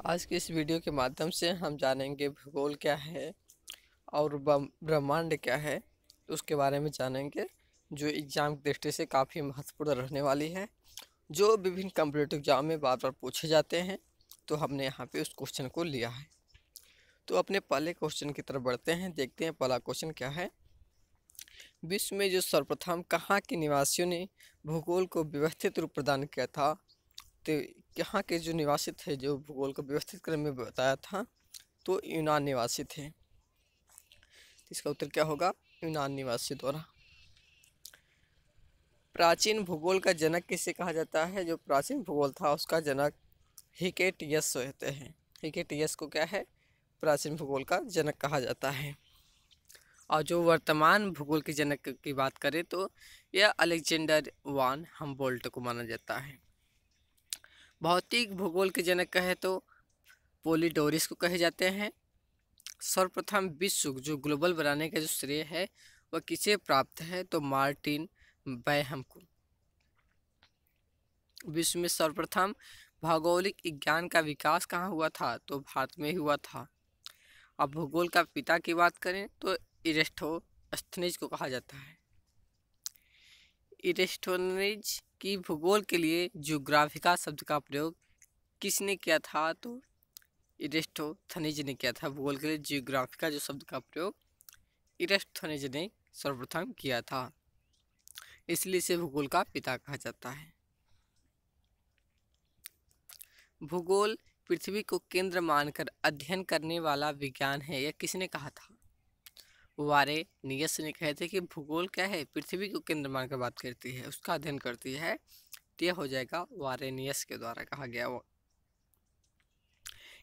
आज की इस वीडियो के माध्यम से हम जानेंगे भूगोल क्या है और ब्रह्मांड क्या है, तो उसके बारे में जानेंगे जो एग्ज़ाम की दृष्टि से काफ़ी महत्वपूर्ण रहने वाली है, जो विभिन्न कम्पिटिटिव एग्जाम में बार बार पूछे जाते हैं। तो हमने यहाँ पे उस क्वेश्चन को लिया है। तो अपने पहले क्वेश्चन की तरफ बढ़ते हैं, देखते हैं पहला क्वेश्चन क्या है। विश्व में जो सर्वप्रथम कहाँ के निवासियों ने भूगोल को व्यवस्थित रूप प्रदान किया था? तो यहाँ के जो निवासी थे जो भूगोल को व्यवस्थित क्रम में बताया था, तो यूनान निवासी थे। इसका उत्तर क्या होगा? यूनान निवासी द्वारा। प्राचीन भूगोल का जनक किसे कहा जाता है? जो प्राचीन भूगोल था उसका जनक हिकेटियस होते हैं। हिकेटियस को क्या है? प्राचीन भूगोल का जनक कहा जाता है। और जो वर्तमान भूगोल के जनक की बात करें तो यह अलेक्जेंडर वान हमबोल्ट को माना जाता है। भौतिक भूगोल के जनक कहे तो पोलिडोरिस को कहे जाते हैं। सर्वप्रथम विश्व जो ग्लोबल बनाने का जो श्रेय है वह किसे प्राप्त है? तो मार्टिन बैहम को। विश्व में सर्वप्रथम भौगोलिक विज्ञान का विकास कहाँ हुआ था? तो भारत में ही हुआ था। अब भूगोल का पिता की बात करें तो इरेस्टोस्थनीज को कहा जाता है। इरेस्टोस्थनीज की भूगोल के लिए ज्योग्राफिका शब्द का प्रयोग किसने किया था? तो इरेस्टोस्थनीज ने किया था। भूगोल के लिए जियोग्राफिका जो शब्द का प्रयोग इरेस्टोस्थनीज ने सर्वप्रथम किया था, इसलिए इसे भूगोल का पिता कहा जाता है। भूगोल पृथ्वी को केंद्र मानकर अध्ययन करने वाला विज्ञान है, यह किसने कहा था? वारेनियस ने कहे थे कि भूगोल क्या है? पृथ्वी को केंद्र मानकर बात करती है, उसका अध्ययन करती है। तो यह हो जाएगा वारेनियस के द्वारा कहा गया। वो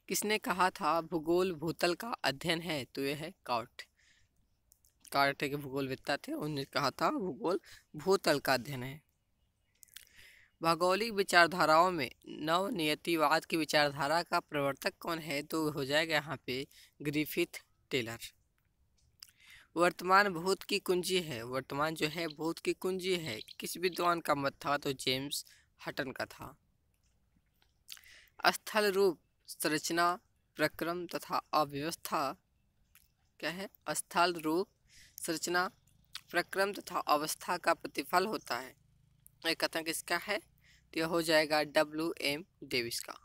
किसने कहा था भूगोल भूतल का अध्ययन है? तो यह है कार्ट। कार्ट के भूगोलवेत्ता थे, उन्होंने कहा था भूगोल भूतल का अध्ययन है। भौगोलिक विचारधाराओं में नवनियतिवाद की विचारधारा का प्रवर्तक कौन है? तो हो जाएगा यहाँ पे ग्रिफिथ टेलर। वर्तमान भूत की कुंजी है, वर्तमान जो है भूत की कुंजी है, किस विद्वान का मत था? तो जेम्स हटन का था। स्थल रूप संरचना प्रक्रम तथा अव्यवस्था क्या है? स्थल रूप संरचना प्रक्रम तथा अवस्था का प्रतिफल होता है। यह कथन किसका है? तो यह हो जाएगा WM डेविस का।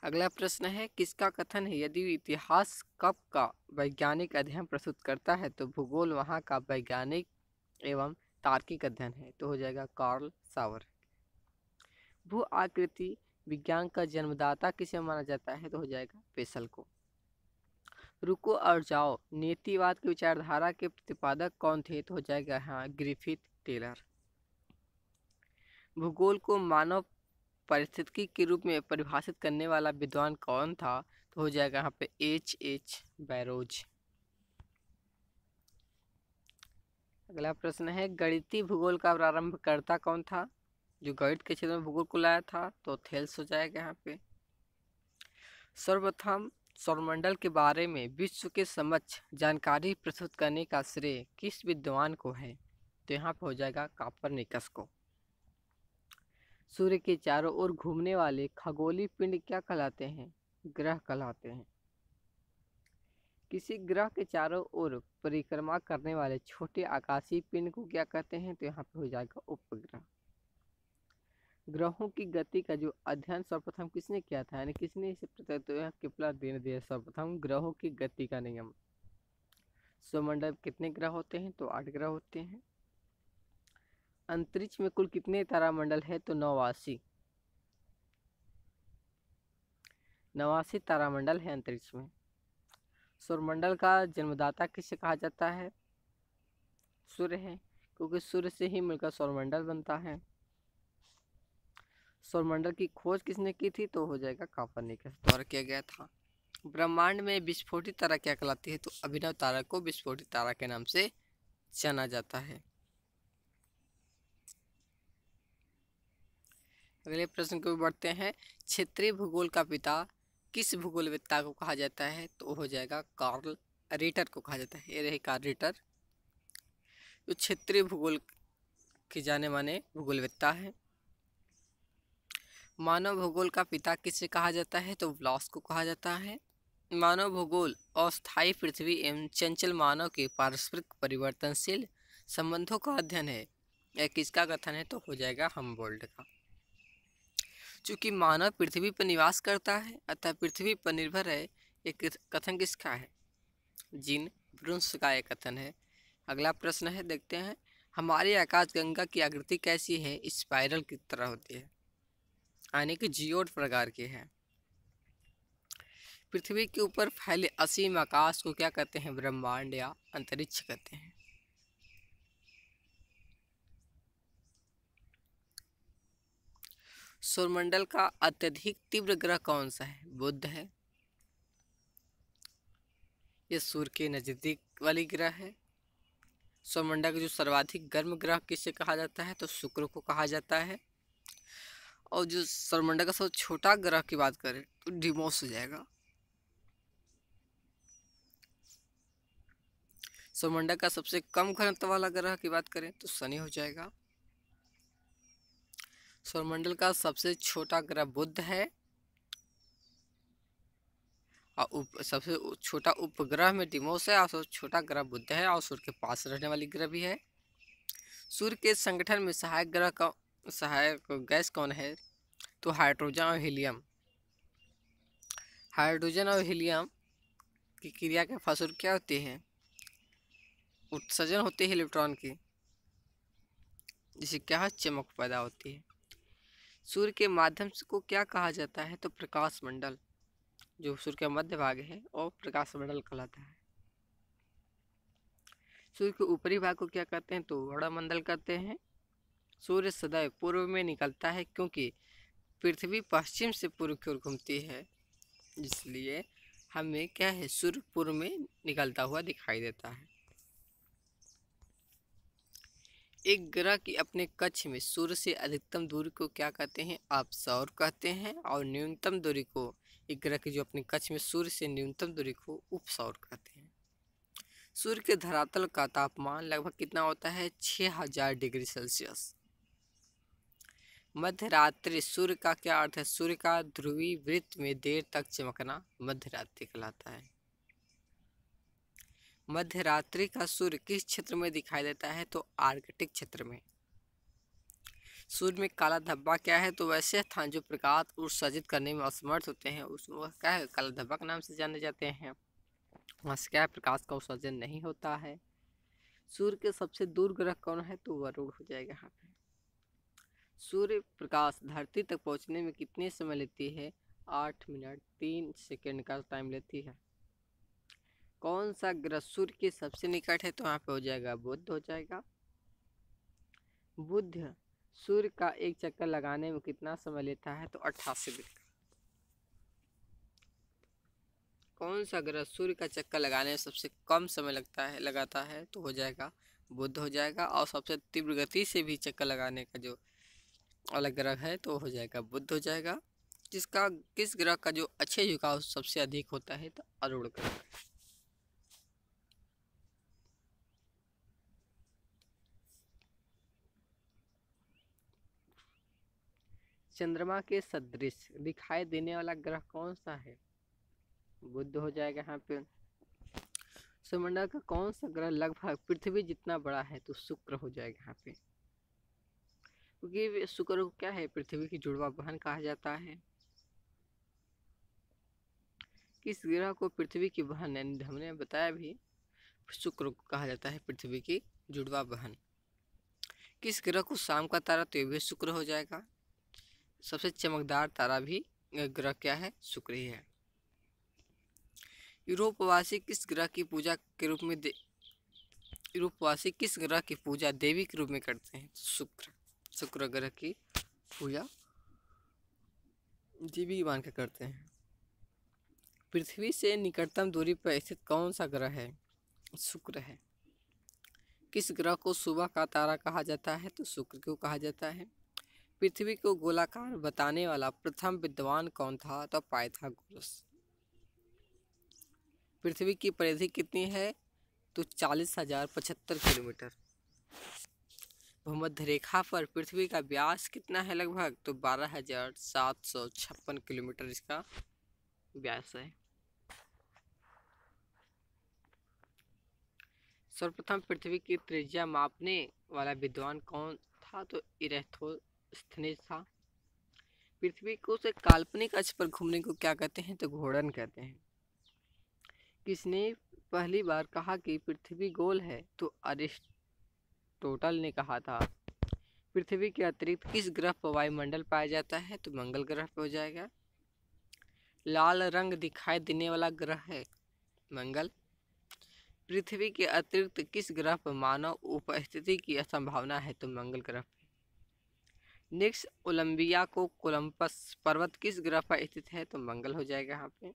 अगला प्रश्न है, किसका कथन है यदि इतिहास कब का वैज्ञानिक अध्ययन प्रस्तुत करता है तो भूगोल वहाँ का वैज्ञानिक एवं तार्किक अध्ययन है? तो हो जाएगा कार्ल सावर। भू आकृति विज्ञान का जन्मदाता किसे माना जाता है? तो हो जाएगा पेसल को। रुको और जाओ नीतिवाद की विचारधारा के प्रतिपादक कौन थे? तो हो जाएगा हाँ ग्रिफिथ टेलर। भूगोल को मानव पारिस्थितिकी के रूप में परिभाषित करने वाला विद्वान कौन था? तो हो जाएगा यहाँ पे H बैरोज। अगला प्रश्न है, गणितीय भूगोल का प्रारंभकर्ता कौन था? जो गणित के क्षेत्र में भूगोल को लाया था तो थेल्स हो जाएगा यहाँ पे। सर्वप्रथम सौरमंडल के बारे में विश्व के समक्ष जानकारी प्रस्तुत करने का श्रेय किस विद्वान को है? तो यहाँ पे हो जाएगा कापरनिकस को। सूर्य के चारों ओर घूमने वाले खगोलीय पिंड क्या कहलाते हैं? ग्रह कहलाते हैं। किसी ग्रह के चारों ओर परिक्रमा करने वाले छोटे आकाशीय पिंड को क्या कहते हैं? तो यहाँ पे हो जाएगा उपग्रह। ग्रहों की गति का जो अध्ययन सर्वप्रथम किसने किया था, यानी किसने इसे तो यह केपलर ने दिया सर्वप्रथम ग्रहों की गति का नियम। सौरमंडल में कितने ग्रह होते हैं? तो 8 ग्रह होते हैं। अंतरिक्ष में कुल कितने तारामंडल है? तो 89 तारामंडल है अंतरिक्ष में। सौरमंडल का जन्मदाता किसे कहा जाता है? सूर्य है, क्योंकि सूर्य से ही मिलकर सौरमंडल बनता है। सौरमंडल की खोज किसने की थी? तो हो जाएगा कापरनिकस द्वारा किया गया था। ब्रह्मांड में विस्फोटित तारा क्या कहलाती है? तो अभिनव तारा को विस्फोटित तारा के नाम से जाना जाता है। अगले प्रश्न को बढ़ते हैं, क्षेत्रीय भूगोल का पिता किस भूगोलवेत्ता को कहा जाता है? तो हो जाएगा कार्ल रिटर को कहा जाता है। ये रहे कार्ल रिटर, जो क्षेत्रीय भूगोल के जाने माने भूगोलवेत्ता है। मानव भूगोल का पिता किसे कहा जाता है? तो व्लास को कहा जाता है। मानव भूगोल अस्थायी पृथ्वी एवं चंचल मानव के पारस्परिक परिवर्तनशील संबंधों का अध्ययन है। यह किसका कथन है? तो हो जाएगा हमबोल्ट का। चूंकि मानव पृथ्वी पर निवास करता है अतः पृथ्वी पर निर्भर है, ये कथन किसका है? जीन ब्रुन्स का यह कथन है। अगला प्रश्न है, देखते हैं। हमारी आकाशगंगा की आकृति कैसी है? स्पाइरल की तरह होती है, यानी कि जियोड प्रकार की है। पृथ्वी के ऊपर फैले असीम आकाश को क्या कहते हैं? ब्रह्मांड या अंतरिक्ष कहते हैं। सौरमंडल का अत्यधिक तीव्र ग्रह कौन सा है? बुध है। यह सूर्य के नजदीक वाली ग्रह है। सौरमंडल का जो सर्वाधिक गर्म ग्रह किसे कहा जाता है? तो शुक्र को कहा जाता है। और जो सौरमंडल का सबसे छोटा ग्रह की बात करें तो डिमोस हो जाएगा। सौरमंडल का सबसे कम घनत्व वाला ग्रह की बात करें तो शनि हो जाएगा। सौरमंडल का सबसे छोटा ग्रह बुध है और सबसे छोटा उपग्रह में डिमोस है और सबसे छोटा ग्रह बुध है और सूर्य के पास रहने वाली ग्रह भी है। सूर्य के संगठन में सहायक ग्रह का सहायक गैस कौन है? तो हाइड्रोजन और हीलियम। हाइड्रोजन और हीलियम की क्रिया के फलस्वरूप क्या होती है? उत्सर्जन होती है इलेक्ट्रॉन की, जिससे क्या चमक पैदा होती है। सूर्य के माध्यम को क्या कहा जाता है? तो प्रकाश मंडल। जो सूर्य का मध्य भाग है और प्रकाश मंडल कहलाता है। सूर्य के ऊपरी भाग को क्या कहते हैं? तो वड़ा मंडल कहते हैं। सूर्य सदैव पूर्व में निकलता है क्योंकि पृथ्वी पश्चिम से पूर्व की ओर घूमती है, इसलिए हमें क्या है? सूर्य पूर्व में निकलता हुआ दिखाई देता है। एक ग्रह की अपने कक्ष में सूर्य से अधिकतम दूरी को क्या कहते हैं? आप सौर कहते हैं। और न्यूनतम दूरी को, एक ग्रह की जो अपने कक्ष में सूर्य से न्यूनतम दूरी को उपसौर कहते हैं। सूर्य के धरातल का तापमान लगभग कितना होता है? 6000 डिग्री सेल्सियस। मध्य रात्रि सूर्य का क्या अर्थ है? सूर्य का ध्रुवीय वृत्त में देर तक चमकना मध्य रात्रि कहलाता है। मध्य रात्रि का सूर्य किस क्षेत्र में दिखाई देता है? तो आर्कटिक क्षेत्र में। सूर्य में काला धब्बा क्या है? तो वैसे स्थान जो प्रकाश उत्सर्जित करने में असमर्थ होते हैं उसमें क्या है? काला धब्बा के नाम से जाने जाते हैं। वहाँ से क्या है? प्रकाश का उत्सर्जन नहीं होता है। सूर्य के सबसे दूर ग्रह कौन है? तो वरुण हो जाएगा यहाँ पे। सूर्य प्रकाश धरती तक पहुँचने में कितने समय लेती है? 8 मिनट 3 सेकेंड का टाइम लेती है। कौन सा ग्रह सूर्य के सबसे निकट है? तो यहाँ पे हो जाएगा बुध हो जाएगा। बुध सूर्य का एक चक्कर लगाने में कितना समय लेता है? तो 88 दिन का। कौन सा ग्रह सूर्य का चक्कर लगाने में सबसे कम समय लगाता है? तो हो जाएगा बुध हो जाएगा। और सबसे तीव्र गति से भी चक्कर लगाने का जो अलग ग्रह है तो हो जाएगा बुध हो जाएगा। जिसका किस ग्रह का जो अच्छे झुकाव सबसे अधिक होता है? तो अरुण ग्रह। चंद्रमा के सदृश दिखाई देने वाला ग्रह कौन सा है? बुध हो जाएगा यहाँ पे। सौरमंडल का कौन सा ग्रह लगभग पृथ्वी जितना बड़ा है? तो शुक्र हो जाएगा यहाँ पे, क्योंकि शुक्र को क्या है? पृथ्वी की जुड़वा बहन कहा जाता है। किस ग्रह को पृथ्वी की बहन, हमने बताया भी, शुक्र को कहा जाता है पृथ्वी की जुड़वा बहन। किस ग्रह को शाम का तारा? तो ये भी शुक्र हो जाएगा। सबसे चमकदार तारा भी ग्रह क्या है? शुक्र ही है। यूरोपवासी किस ग्रह की पूजा के रूप में यूरोपवासी किस ग्रह की पूजा देवी के रूप में करते हैं? शुक्र। शुक्र ग्रह की पूजा देवी मान के करते हैं। पृथ्वी से निकटतम दूरी पर स्थित कौन सा ग्रह है? शुक्र है। किस ग्रह को सुबह का तारा कहा जाता है? तो शुक्र को कहा जाता है। पृथ्वी को गोलाकार बताने वाला प्रथम विद्वान कौन था? तो पाइथागोरस। पृथ्वी की परिधि कितनी है? तो 40,075 किलोमीटर। भूमध्य रेखा पर पृथ्वी का व्यास कितना है लगभग, तो 12,756 किलोमीटर इसका व्यास है। सर्वप्रथम पृथ्वी की त्रिज्या मापने वाला विद्वान कौन था, तो इरेस्थोस्थनीज था। पृथ्वी को से काल्पनिक अक्ष पर घूमने को क्या कहते हैं, तो घूर्णन कहते हैं। किसने पहली बार कहा कि पृथ्वी गोल है, तो अरिस्टोटल ने कहा था। पृथ्वी के अतिरिक्त किस ग्रह पर वायुमंडल पाया जाता है, तो मंगल ग्रह पर हो जाएगा। लाल रंग दिखाई देने वाला ग्रह है मंगल। पृथ्वी के अतिरिक्त किस ग्रह पर मानव उपस्थिति की संभावना है, तो मंगल ग्रह पर। नेक्स्ट ओलंबिया को कोलंबस पर्वत किस ग्रह पर स्थित है, तो मंगल हो जाएगा यहाँ पे।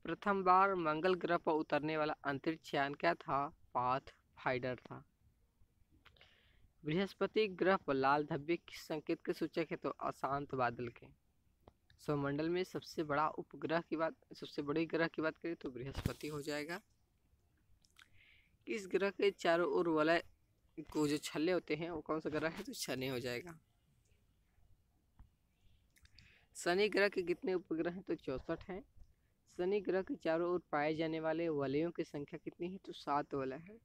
प्रथम बार मंगल ग्रह पर उतरने वाला अंतरिक्ष यान क्या था, पाथफाइंडर था। बृहस्पति ग्रह पर लाल धब्बे किस संकेत के सूचक है, तो अशांत बादल के। सौरमंडल में सबसे बड़े ग्रह की बात करें तो बृहस्पति हो जाएगा। इस ग्रह के चारों ओर वलय को जो छल्ले होते हैं वो कौन सा ग्रह है, तो शनि हो जाएगा। शनि ग्रह के कितने उपग्रह हैं, तो 64 हैं। शनि ग्रह के चारों ओर पाए जाने वाले वलयों की संख्या कितनी है, तो 7 वलय है।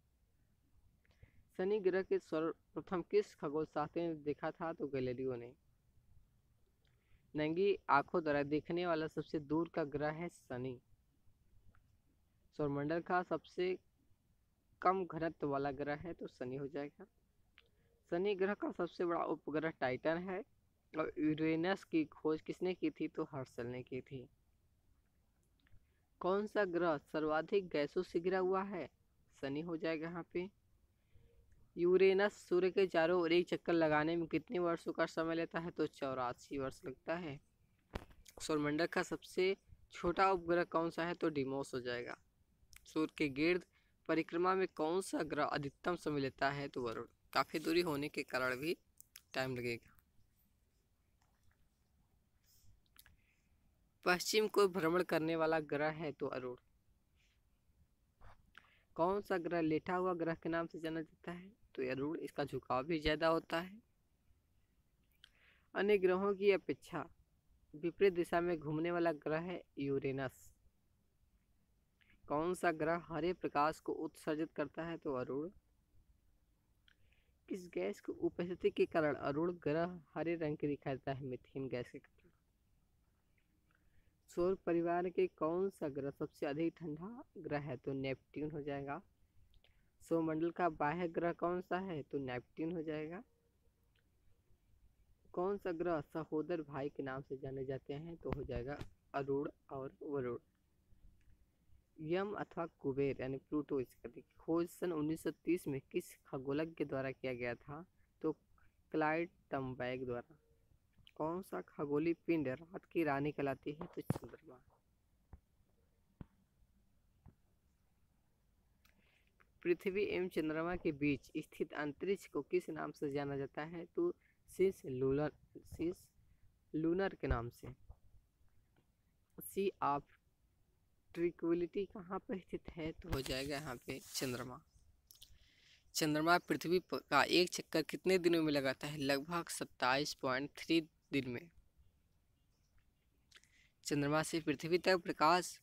शनि ग्रह के सर्वप्रथम किस खगोल शास्त्री ने देखा था, तो गैलीलियो ने। नंगी आंखों द्वारा देखने वाला सबसे दूर का ग्रह है शनि। सौरमंडल का सबसे कम घनत्व वाला ग्रह है, तो शनि हो जाएगा। शनि ग्रह का सबसे बड़ा उपग्रह टाइटन है। और यूरेनस की खोज किसने की थी, तो हर्शल ने की थी। कौन सा ग्रह सर्वाधिक गैसों से घिरा हुआ है, शनि हो जाएगा यहाँ पे। यूरेनस सूर्य के चारों ओर एक चक्कर लगाने में कितने वर्षों का समय लेता है, तो 84 वर्ष लगता है। सौरमंडल का सबसे छोटा उपग्रह कौन सा है, तो डिमोस हो जाएगा। सूर्य के गिर्द परिक्रमा में कौन सा ग्रह अधिकतम समय लेता है, तो वरुण। काफी दूरी होने के कारण भी टाइम लगेगा। पश्चिम को भ्रमण करने वाला ग्रह है, तो अरुण। कौन सा ग्रह लेटा हुआ ग्रह के नाम से जाना जाता है, तो अरुण। इसका झुकाव भी ज्यादा होता है। अन्य ग्रहों की अपेक्षा विपरीत दिशा में घूमने वाला ग्रह है यूरेनस। कौन सा ग्रह हरे प्रकाश को उत्सर्जित करता है, तो अरुण। किस गैस की उपस्थिति के कारण अरुण ग्रह हरे रंग के दिखाई देता है, मीथेन गैस के कारण। सौर परिवार के कौन सा ग्रह सबसे अधिक ठंडा ग्रह है, तो नेपट्टून हो जाएगा। सौरमंडल का बाह्य ग्रह कौन सा है, तो नेपट्टून हो जाएगा। कौन सा ग्रह सहोदर भाई के नाम से जाने जाते हैं, तो हो जाएगा अरुण और वरुण। यम अथवा कुबेर यानी प्लूटो इसका की खोज सन 1930 में किस खगोलज्ञ द्वारा किया गया था, तो क्लाइड टम्बैग द्वारा। कौन सा खगोलीय पिंड रात की रानी कहलाती है, तो चंद्रमा। पृथ्वी एवं चंद्रमा के बीच स्थित अंतरिक्ष को किस नाम से जाना जाता है, तो सिस लूनर के नाम से। सी ऑफ ट्रिक्विलिटी कहाँ पर स्थित है, तो हो जाएगा यहाँ पे चंद्रमा। चंद्रमा पृथ्वी का एक चक्कर कितने दिनों में लगाता है, लगभग 27.3 दिन में। चंद्रमा से पृथ्वी तक प्रकाश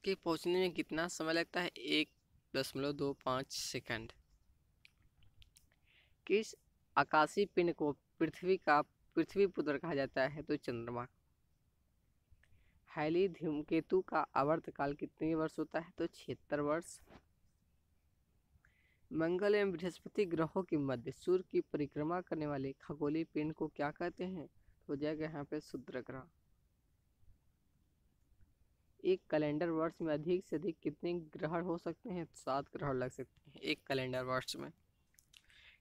के पहुंचने में कितना समय लगता है, 1.25 सेकंड। किस आकाशीय पिंड को पृथ्वी पुत्र कहा जाता है, तो चंद्रमा। हैली धूमकेतु का आवर्तकाल कितने वर्ष होता है, तो 76 वर्ष। मंगल एवं बृहस्पति ग्रहों के मध्य सूर्य की परिक्रमा करने वाले खगोलीय पिंड को क्या कहते हैं, तो हो जाएगा यहाँ पे क्षुद्र ग्रह। एक कैलेंडर वर्ष में अधिक से अधिक कितने ग्रहण हो सकते हैं, 7 ग्रहण लग सकते हैं एक कैलेंडर वर्ष में।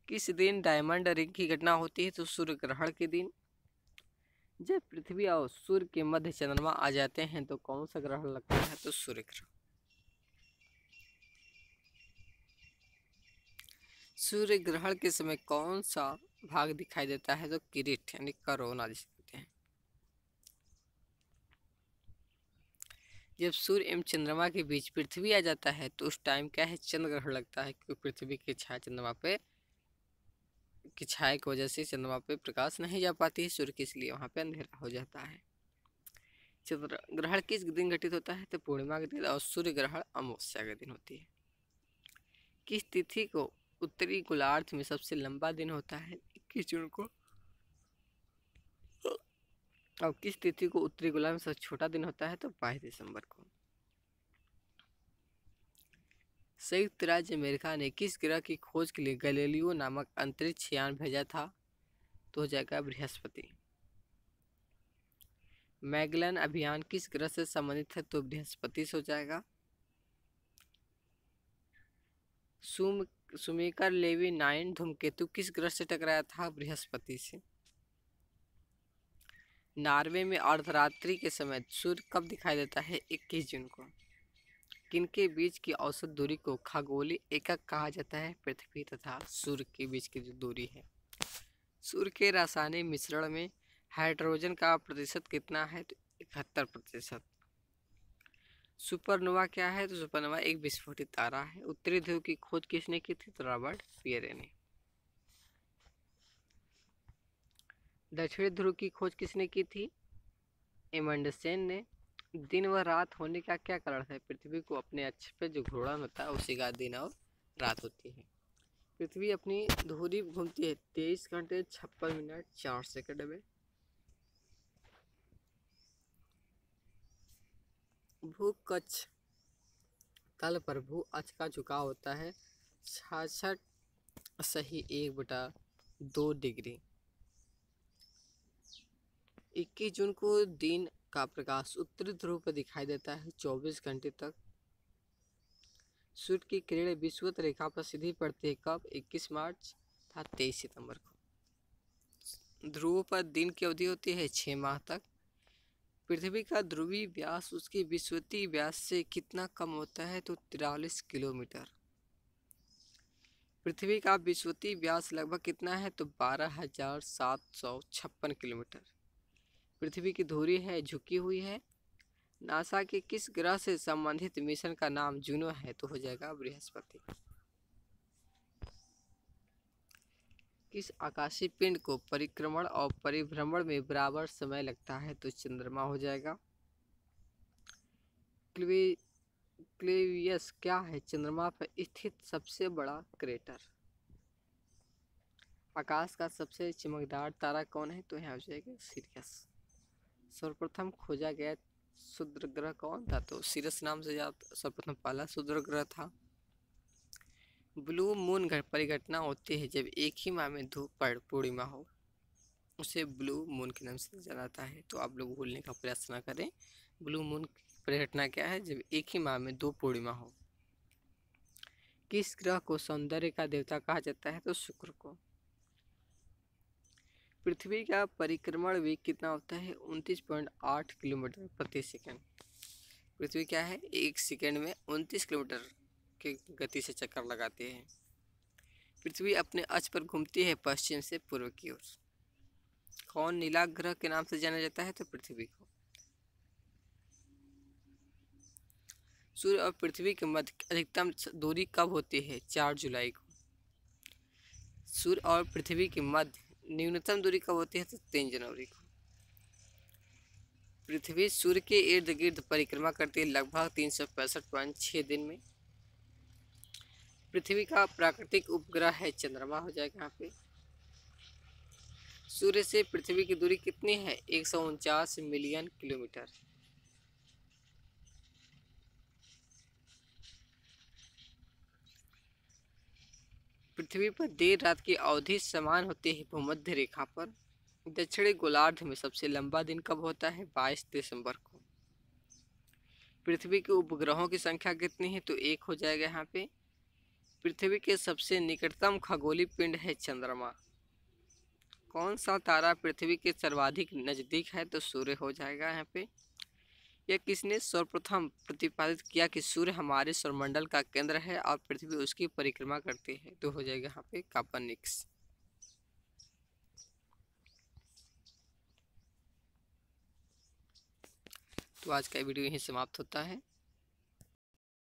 किस दिन डायमंड रिंग की घटना होती है, तो सूर्य ग्रहण के दिन। जब पृथ्वी और सूर्य के मध्य चंद्रमा आ जाते हैं तो कौन सा ग्रहण लगता है, तो सूर्य ग्रहण। सूर्य ग्रहण के समय कौन सा भाग दिखाई देता है, तो किरीट यानी करोना जिसे कहते हैं। जब सूर्य एवं चंद्रमा के बीच पृथ्वी आ जाता है तो उस टाइम क्या है, चंद्र ग्रहण लगता है, क्योंकि पृथ्वी की छाया चंद्रमा पे की छाया की वजह से चंद्रमा पे प्रकाश नहीं जा पाती है सूर्य की, इसलिए वहाँ पे अंधेरा हो जाता है। चंद्र ग्रहण किस दिन घटित होता है? तो पूर्णिमा के दिन, और सूर्य ग्रहण अमावस्या के दिन होती है। किस तिथि को उत्तरी गोलार्ध में सबसे लंबा दिन होता है? 21 जून को। और किस तिथि को उत्तरी गोलार्ध में सबसे छोटा दिन होता है? तो 22 दिसंबर को। संयुक्त राज्य अमेरिका ने किस ग्रह की खोज के लिए गैलीलियो नामक अंतरिक्ष यान भेजा था? तो हो जाएगा बृहस्पति। मैगेलन अभियान किस ग्रह से संबंधित है? तो बृहस्पति से हो जाएगा। सुमेकर लेवी 9 धूमकेतु किस ग्रह से टकराया था? बृहस्पति से। नॉर्वे में अर्धरात्रि के समय सूर्य कब दिखाई देता है? 21 जून को। किनके बीच की औसत दूरी को खगोलीय एकक कहा जाता है? पृथ्वी तथा सूर्य के बीच की जो दूरी है। सूर्य के रासायनिक मिश्रण में हाइड्रोजन का प्रतिशत कितना है? तो 71%। सुपरनोवा क्या है? तो सुपरनोवा एक विस्फोटित तारा है। उत्तरी ध्रुव की खोज किसने की थी? तो रॉबर्ट पियरे ने। दक्षिणी ध्रुव की खोज किसने की थी? एमंडसेन ने। दिन व रात होने का क्या कारण है? पृथ्वी को अपने अक्ष पे जो घूर्णन होता है उसी का दिन और रात होती है। पृथ्वी अपनी धुरी घूमती है 23 घंटे 56 मिनट 4 सेकंड में। भू कक्ष तल पर भू अक्ष का झुकाव होता है 66.1/2 डिग्री। 21 जून को दिन का प्रकाश उत्तरी ध्रुव पर दिखाई देता है 24 घंटे तक। सूर्य की किरणें विषुवत रेखा पर सीधी पड़ती है कब? 21 मार्च तथा 23 सितंबर को। ध्रुवों पर दिन की अवधि होती है 6 माह तक। पृथ्वी का ध्रुवीय व्यास उसके विषुवतीय व्यास से कितना कम होता है? तो 43 किलोमीटर। पृथ्वी का विषुवतीय व्यास लगभग कितना है? तो 12,756 किलोमीटर। पृथ्वी की धुरी है झुकी हुई है। नासा के किस ग्रह से संबंधित मिशन का नाम जूनो है? तो हो जाएगा बृहस्पति। किस आकाशीय पिंड को परिक्रमण और परिभ्रमण में बराबर समय लगता है? तो चंद्रमा हो जाएगा। क्लेवियस क्या है? चंद्रमा पर स्थित सबसे बड़ा क्रेटर। आकाश का सबसे चमकदार तारा कौन है? तो यहाँ हो जाएगा सिरियस। सर्वप्रथम खोजा गया क्षुद्र ग्रह कौन था? तो सीरस नाम से सर्वप्रथम पहला क्षुद्र ग्रह था। ब्लू मून परिघटना होती है जब एक ही माह में धूप पूर्णिमा हो, उसे ब्लू मून के नाम से जाना जाता है। तो आप लोग भूलने का प्रयास न करें। ब्लू मून परिघटना क्या है? जब एक ही माह में 2 पूर्णिमा हो। किस ग्रह को सौंदर्य का देवता कहा जाता है? तो शुक्र को। पृथ्वी का परिक्रमण वेग कितना होता है? 29.8 किलोमीटर प्रति सेकंड। पृथ्वी क्या है? एक सेकंड में 29 किलोमीटर की गति से चक्कर लगाती है। पृथ्वी अपने अक्ष पर घूमती है पश्चिम से पूर्व की ओर। कौन नीला ग्रह के नाम से जाना जाता है? तो पृथ्वी को। सूर्य और पृथ्वी के मध्य अधिकतम दूरी कब होती है? 4 जुलाई को। सूर्य और पृथ्वी के मध्य न्यूनतम दूरी कब होती है? तो 3 जनवरी को। पृथ्वी सूर्य के इर्द गिर्द परिक्रमा करती है लगभग 365.6 दिन में। पृथ्वी का प्राकृतिक उपग्रह है चंद्रमा हो जाएगा यहाँ पे। सूर्य से पृथ्वी की दूरी कितनी है? 149 मिलियन किलोमीटर। पृथ्वी पर देर रात की अवधि समान होती है भूमध्य रेखा पर। दक्षिणी गोलार्ध में सबसे लंबा दिन कब होता है? 22 दिसंबर को। पृथ्वी के उपग्रहों की संख्या कितनी है? तो 1 हो जाएगा यहाँ पे। पृथ्वी के सबसे निकटतम खगोलीय पिंड है चंद्रमा। कौन सा तारा पृथ्वी के सर्वाधिक नजदीक है? तो सूर्य हो जाएगा यहाँ पे। यह किसने सर्वप्रथम प्रतिपादित किया कि सूर्य हमारे सौरमंडल का केंद्र है और पृथ्वी उसकी परिक्रमा करती है? तो हो जाएगा यहाँ पे कोपर्निकस। तो आज का वीडियो यहीं समाप्त होता है।